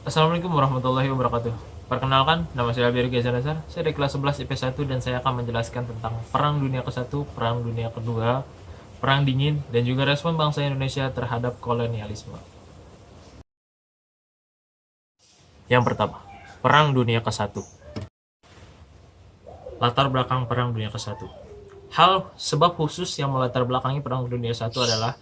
Assalamualaikum warahmatullahi wabarakatuh. Perkenalkan, nama saya Albier Nazar. Saya dari kelas 11 IP1 dan saya akan menjelaskan tentang Perang Dunia ke-1, Perang Dunia ke-2, Perang Dingin, dan juga respon bangsa Indonesia terhadap kolonialisme. Yang pertama, Perang Dunia ke-1. Latar belakang Perang Dunia ke-1. Sebab khusus yang melatar belakangi Perang Dunia ke-1 adalah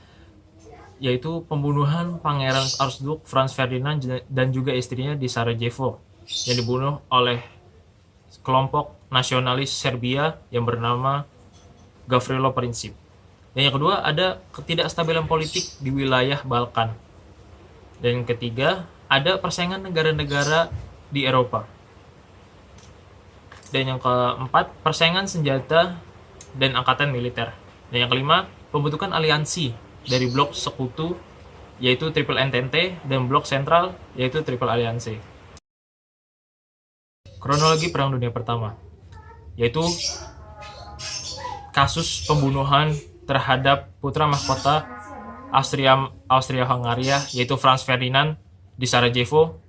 yaitu pembunuhan Pangeran Archduke Franz Ferdinand dan juga istrinya di Sarajevo yang dibunuh oleh kelompok nasionalis Serbia yang bernama Gavrilo Princip. Dan yang kedua, ada ketidakstabilan politik di wilayah Balkan. Dan yang ketiga, ada persaingan negara-negara di Eropa. Dan yang keempat, persaingan senjata dan angkatan militer. Dan yang kelima, pembentukan aliansi dari blok sekutu yaitu Triple Entente dan blok sentral yaitu Triple Alliance. Kronologi Perang Dunia Pertama yaitu kasus pembunuhan terhadap putra mahkota Austria-Hungaria yaitu Franz Ferdinand di Sarajevo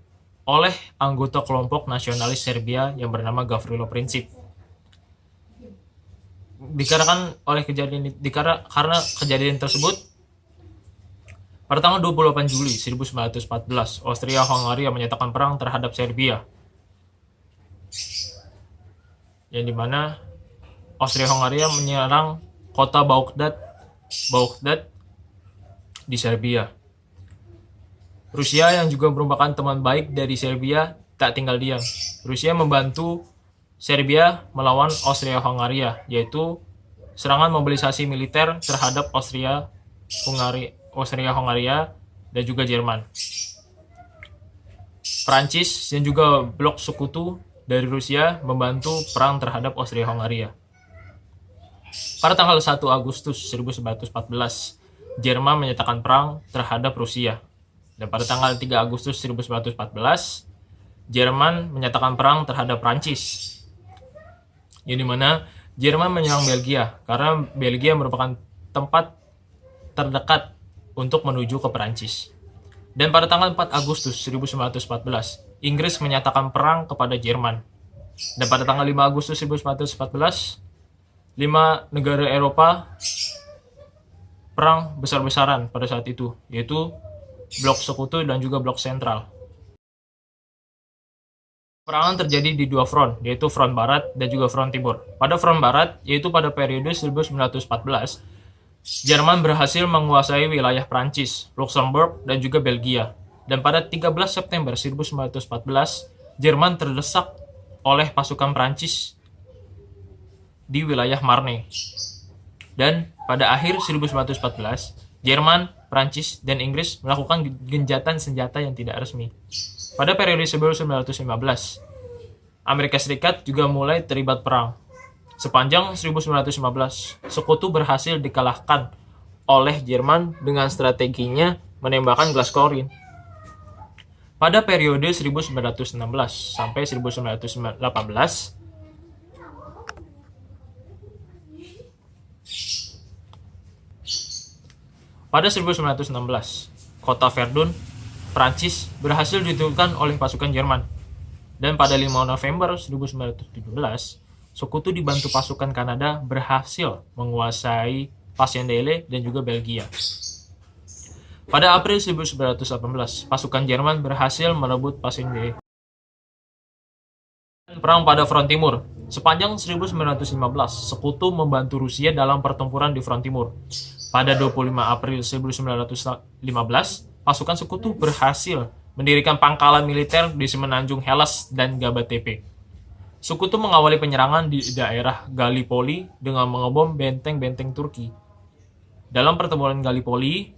oleh anggota kelompok nasionalis Serbia yang bernama Gavrilo Princip. Karena kejadian tersebut, pada tanggal 28 Juli 1914, Austria-Hungaria menyatakan perang terhadap Serbia, yang dimana Austria-Hungaria menyerang kota Baghdad di Serbia. Rusia yang juga merupakan teman baik dari Serbia tak tinggal diam. Rusia membantu Serbia melawan Austria-Hungaria, yaitu serangan mobilisasi militer terhadap Austria-Hungaria dan juga Jerman. Prancis dan juga blok sekutu dari Rusia membantu perang terhadap Austria-Hungaria. Pada tanggal 1 Agustus 1914, Jerman menyatakan perang terhadap Rusia. Dan pada tanggal 3 Agustus 1914, Jerman menyatakan perang terhadap Prancis. Yang dimana Jerman menyerang Belgia karena Belgia merupakan tempat terdekat untuk menuju ke Perancis. Dan pada tanggal 4 Agustus 1914, Inggris menyatakan perang kepada Jerman. Dan pada tanggal 5 Agustus 1914, 5 negara Eropa perang besar-besaran pada saat itu, yaitu blok sekutu dan juga blok sentral. Perangan terjadi di dua front, yaitu front barat dan juga front timur. Pada front barat, yaitu pada periode 1914, Jerman berhasil menguasai wilayah Prancis, Luxembourg, dan juga Belgia. Dan pada 13 September 1914, Jerman terdesak oleh pasukan Prancis di wilayah Marne. Dan pada akhir 1914, Jerman, Prancis, dan Inggris melakukan gencatan senjata yang tidak resmi. Pada periode sebelum 1915, Amerika Serikat juga mulai terlibat perang. Sepanjang 1915, Sekutu berhasil dikalahkan oleh Jerman dengan strateginya menembakkan gelas klorin. Pada periode 1916 sampai 1918, pada 1916, kota Verdun, Prancis berhasil ditaklukkan oleh pasukan Jerman. Dan pada 5 November 1917, Sekutu dibantu pasukan Kanada berhasil menguasai Pas-en-Delh dan juga Belgia. Pada April 1918, pasukan Jerman berhasil merebut Pas-en-Delh. Perang pada front timur. Sepanjang 1915, Sekutu membantu Rusia dalam pertempuran di front timur. Pada 25 April 1915, pasukan Sekutu berhasil mendirikan pangkalan militer di Semenanjung Hellas dan Gabatepe. Sekutu mengawali penyerangan di daerah Gallipoli dengan mengebom benteng-benteng Turki. Dalam pertempuran Gallipoli,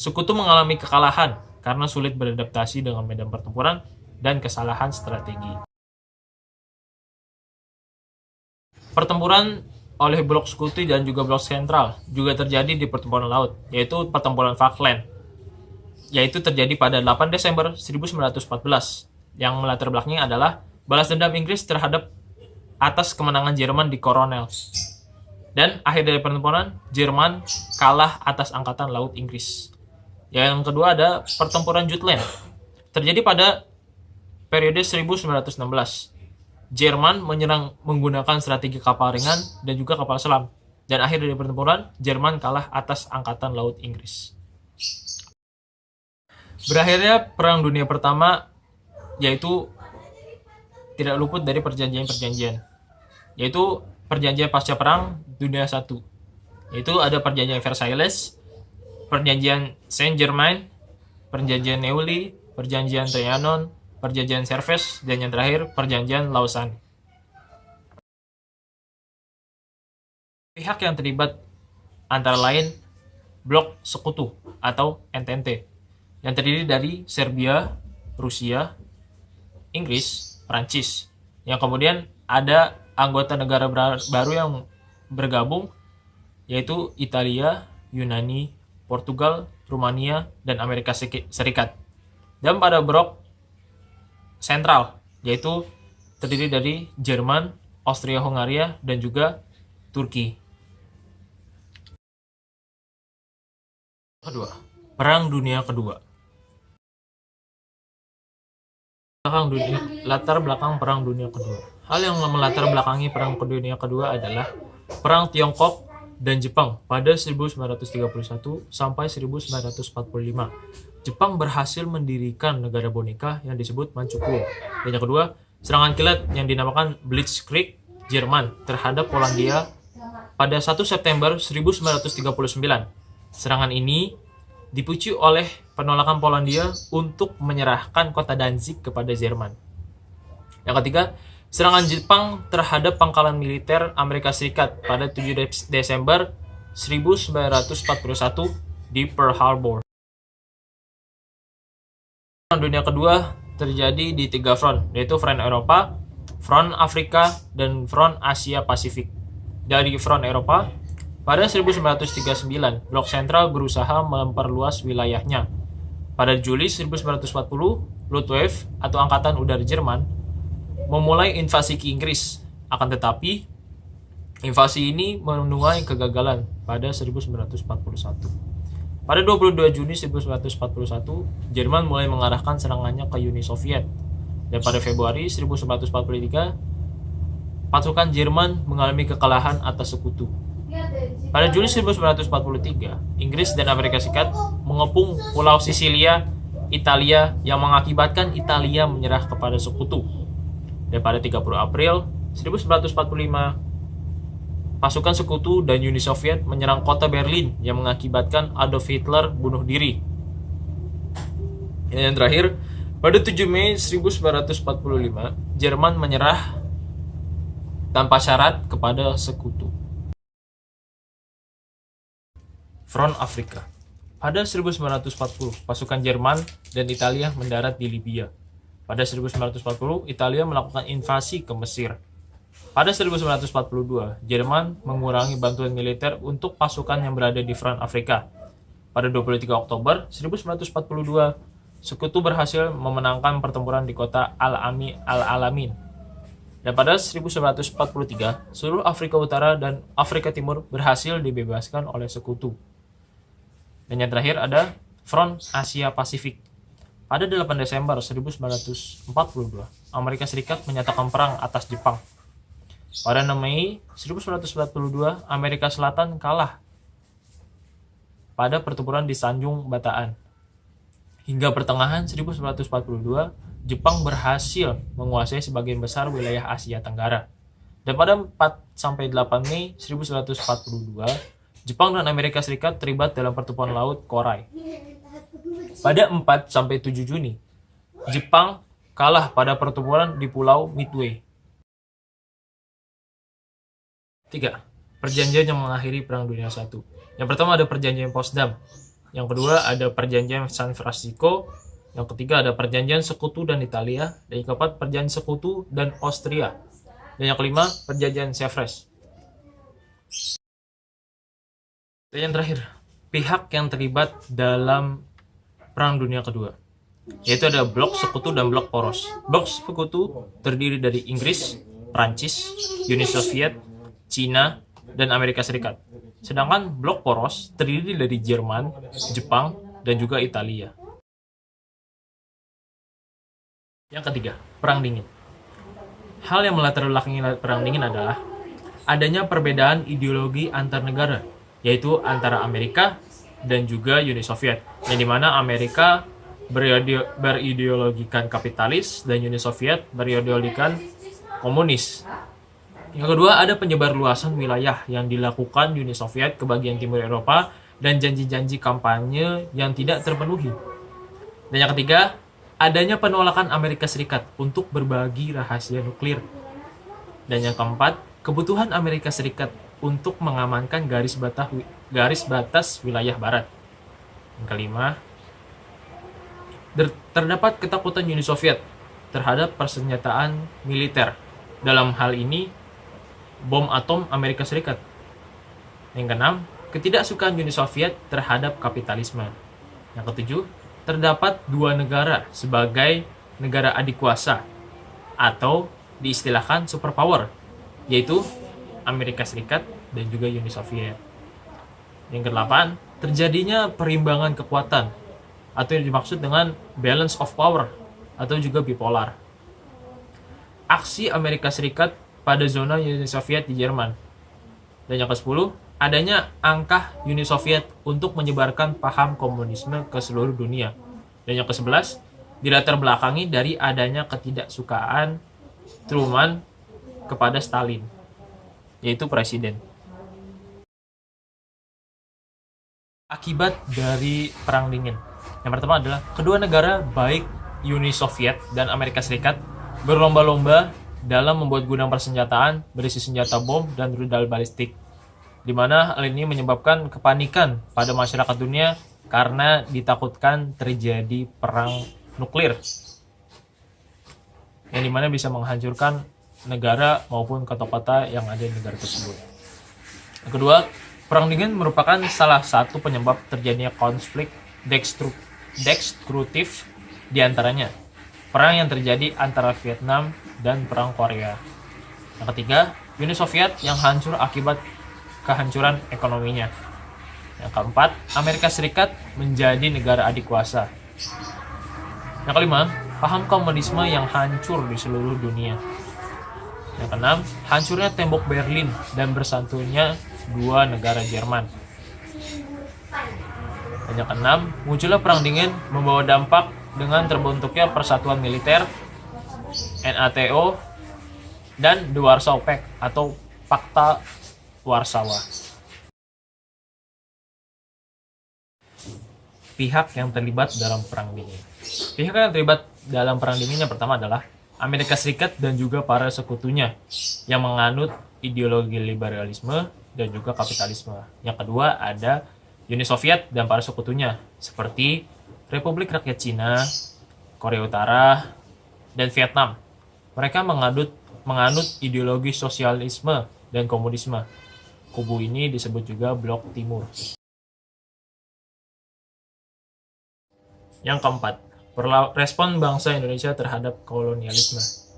Sekutu mengalami kekalahan karena sulit beradaptasi dengan medan pertempuran dan kesalahan strategi. Pertempuran oleh blok Sekutu dan juga blok sentral juga terjadi di pertempuran laut, yaitu pertempuran Falkland, yaitu terjadi pada 8 Desember 1914, yang melatar belakangnya adalah balas dendam Inggris terhadap atas kemenangan Jerman di Coronel. Dan akhir dari pertempuran, Jerman kalah atas angkatan laut Inggris. Yang kedua ada pertempuran Jutland. Terjadi pada periode 1916. Jerman menyerang menggunakan strategi kapal ringan dan juga kapal selam. Dan akhir dari pertempuran, Jerman kalah atas Angkatan Laut Inggris. Berakhirnya Perang Dunia Pertama yaitu tidak luput dari perjanjian-perjanjian, yaitu perjanjian pasca Perang Dunia I, yaitu ada perjanjian Versailles, perjanjian Saint-Germain, perjanjian Neuilly, perjanjian Trianon, perjanjian Servais, dan yang terakhir perjanjian Lausanne. Pihak yang terlibat antara lain Blok Sekutu atau Entente, yang terdiri dari Serbia, Rusia, Inggris, Prancis, yang kemudian ada anggota negara baru yang bergabung, yaitu Italia, Yunani, Portugal, Rumania, dan Amerika Serikat. Dan pada blok sentral, yaitu terdiri dari Jerman, Austria-Hungaria, dan juga Turki. Kedua, Perang Dunia Kedua. Latar belakang Perang Dunia Kedua. Hal yang melatar belakangi Perang Dunia Kedua adalah Perang Tiongkok dan Jepang pada 1931 sampai 1945. Jepang berhasil mendirikan negara boneka yang disebut Manchukuo. Dan yang kedua, serangan kilat yang dinamakan Blitzkrieg Jerman terhadap Polandia pada 1 September 1939. Serangan ini dipicu oleh penolakan Polandia untuk menyerahkan kota Danzig kepada Jerman. Yang ketiga, serangan Jepang terhadap pangkalan militer Amerika Serikat pada 7 Desember 1941 di Pearl Harbor. Perang Dunia Kedua terjadi di 3 front, yaitu front Eropa, front Afrika, dan front Asia Pasifik. Dari front Eropa, pada 1939, Blok Sentral berusaha memperluas wilayahnya. Pada Juli 1940, Luftwaffe atau Angkatan Udara Jerman memulai invasi ke Inggris. Akan tetapi, invasi ini menuai kegagalan pada 1941. Pada 22 Juni 1941, Jerman mulai mengarahkan serangannya ke Uni Soviet. Dan pada Februari 1943, pasukan Jerman mengalami kekalahan atas Sekutu. Pada Juli 1943, Inggris dan Amerika Serikat mengepung Pulau Sisilia, Italia, yang mengakibatkan Italia menyerah kepada Sekutu. Dan pada 30 April 1945, pasukan Sekutu dan Uni Soviet menyerang kota Berlin yang mengakibatkan Adolf Hitler bunuh diri. Dan yang terakhir, pada 7 Mei 1945, Jerman menyerah tanpa syarat kepada Sekutu. Front Afrika. Pada 1940, pasukan Jerman dan Italia mendarat di Libya. Pada 1940, Italia melakukan invasi ke Mesir. Pada 1942, Jerman mengurangi bantuan militer untuk pasukan yang berada di Front Afrika. Pada 23 Oktober 1942, Sekutu berhasil memenangkan pertempuran di kota Al-Alamin. Dan pada 1943, seluruh Afrika Utara dan Afrika Timur berhasil dibebaskan oleh Sekutu. Dan yang terakhir ada Front Asia Pasifik. Pada 8 Desember 1942, Amerika Serikat menyatakan perang atas Jepang. Pada 6 Mei 1942, Amerika Selatan kalah pada pertempuran di Tanjung Bataan. Hingga pertengahan 1942, Jepang berhasil menguasai sebagian besar wilayah Asia Tenggara. Dan pada 4-8 Mei 1942, Jepang dan Amerika Serikat terlibat dalam pertempuran laut Korai. Pada 4-7 Juni, Jepang kalah pada pertempuran di Pulau Midway. 3. Perjanjian yang mengakhiri Perang Dunia I. Yang pertama ada Perjanjian Potsdam. Yang kedua ada Perjanjian San Francisco. Yang ketiga ada Perjanjian Sekutu dan Italia. Dan yang keempat Perjanjian Sekutu dan Austria. Dan yang kelima Perjanjian Sevres. Dan yang terakhir, pihak yang terlibat dalam Perang Dunia Kedua, yaitu ada Blok Sekutu dan Blok Poros. Blok Sekutu terdiri dari Inggris, Prancis, Uni Soviet, Cina, dan Amerika Serikat. Sedangkan Blok Poros terdiri dari Jerman, Jepang, dan juga Italia. Yang ketiga, Perang Dingin. Hal yang melatar belakangi Perang Dingin adalah adanya perbedaan ideologi antar negara, yaitu antara Amerika dan juga Uni Soviet, yang dimana Amerika berideologikan kapitalis dan Uni Soviet berideologikan komunis. Yang kedua, ada penyebar luasan wilayah yang dilakukan Uni Soviet ke bagian timur Eropa dan janji-janji kampanye yang tidak terpenuhi. Dan yang ketiga, adanya penolakan Amerika Serikat untuk berbagi rahasia nuklir. Dan yang keempat, kebutuhan Amerika Serikat untuk mengamankan garis batas wilayah barat. Yang kelima, terdapat ketakutan Uni Soviet terhadap persenjataan militer. Dalam hal ini, bom atom Amerika Serikat. Yang keenam, ketidaksukaan Uni Soviet terhadap kapitalisme. Yang ketujuh, terdapat dua negara sebagai negara adik kuasa atau diistilahkan superpower, yaitu Amerika Serikat dan juga Uni Soviet. Yang kedelapan, terjadinya perimbangan kekuatan atau yang dimaksud dengan balance of power atau juga bipolar. Aksi Amerika Serikat pada zona Uni Soviet di Jerman. Dan yang ke-10, adanya angkah Uni Soviet untuk menyebarkan paham komunisme ke seluruh dunia. Dan yang ke-11, dilatar belakangi dari adanya ketidaksukaan Truman kepada Stalin, yaitu presiden. Akibat dari Perang Dingin. Yang pertama adalah kedua negara baik Uni Soviet dan Amerika Serikat berlomba-lomba dalam membuat gudang persenjataan berisi senjata bom dan rudal balistik, di mana hal ini menyebabkan kepanikan pada masyarakat dunia karena ditakutkan terjadi perang nuklir, yang dimana bisa menghancurkan negara maupun kota-kota yang ada di negara tersebut. Yang kedua, Perang Dingin merupakan salah satu penyebab terjadinya konflik destruktif di antaranya perang yang terjadi antara Vietnam dan Perang Korea. Yang ketiga, Uni Soviet yang hancur akibat kehancuran ekonominya. Yang keempat, Amerika Serikat menjadi negara adik kuasa. Yang kelima, paham komunisme yang hancur di seluruh dunia. Yang keenam, hancurnya tembok Berlin dan bersatunya dua negara Jerman. Dan yang keenam, munculnya Perang Dingin membawa dampak dengan terbentuknya Persatuan Militer, NATO, dan The Warsaw Pact atau Pakta Warsawa. Pihak yang terlibat dalam Perang Dingin. Pihak yang terlibat dalam Perang Dingin yang pertama adalah Amerika Serikat dan juga para sekutunya yang menganut ideologi liberalisme dan juga kapitalisme. Yang kedua ada Uni Soviet dan para sekutunya seperti Republik Rakyat Cina, Korea Utara, dan Vietnam. Mereka menganut ideologi sosialisme dan komunisme. Kubu ini disebut juga Blok Timur. Yang keempat, respon bangsa Indonesia terhadap kolonialisme.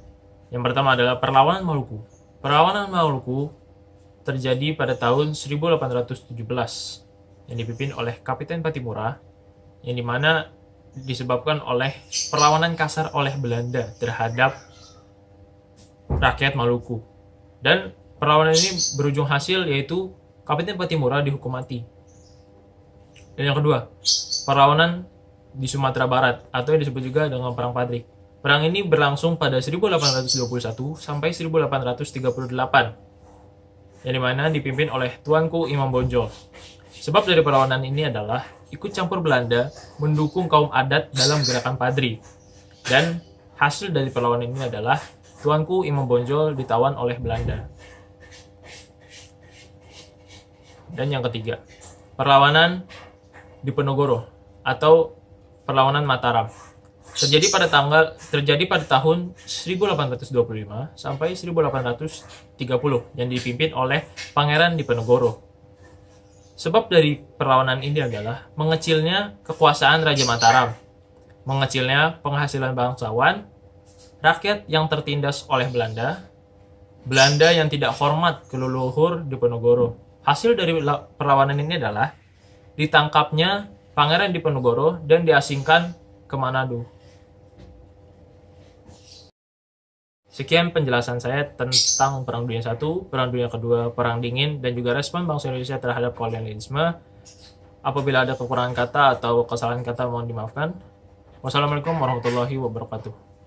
Yang pertama adalah perlawanan Maluku. Perlawanan Maluku terjadi pada tahun 1817 yang dipimpin oleh Kapiten Patimura, yang dimana disebabkan oleh perlawanan kasar oleh Belanda terhadap rakyat Maluku. Dan perlawanan ini berujung hasil yaitu Kapiten Patimura dihukum mati. Dan yang kedua, perlawanan di Sumatera Barat atau yang disebut juga dengan Perang Padri. Perang ini berlangsung pada 1821 sampai 1838, yang dimana dipimpin oleh Tuanku Imam Bonjol. Sebab dari perlawanan ini adalah ikut campur Belanda mendukung kaum adat dalam gerakan Padri. Dan hasil dari perlawanan ini adalah Tuanku Imam Bonjol ditawan oleh Belanda. Dan yang ketiga, perlawanan Diponegoro atau perlawanan Mataram. Terjadi pada tahun 1825 sampai 1830 yang dipimpin oleh Pangeran Diponegoro. Sebab dari perlawanan ini adalah mengecilnya kekuasaan Raja Mataram, mengecilnya penghasilan bangsawan, rakyat yang tertindas oleh Belanda, Belanda yang tidak hormat ke leluhur Diponegoro. Hasil dari perlawanan ini adalah ditangkapnya Pangeran Diponegoro dan diasingkan ke Manado. Sekian penjelasan saya tentang Perang Dunia I, Perang Dunia Kedua, Perang Dingin, dan juga respon bangsa Indonesia terhadap kolonialisme. Apabila ada kekurangan kata atau kesalahan kata mohon dimaafkan. Wassalamualaikum warahmatullahi wabarakatuh.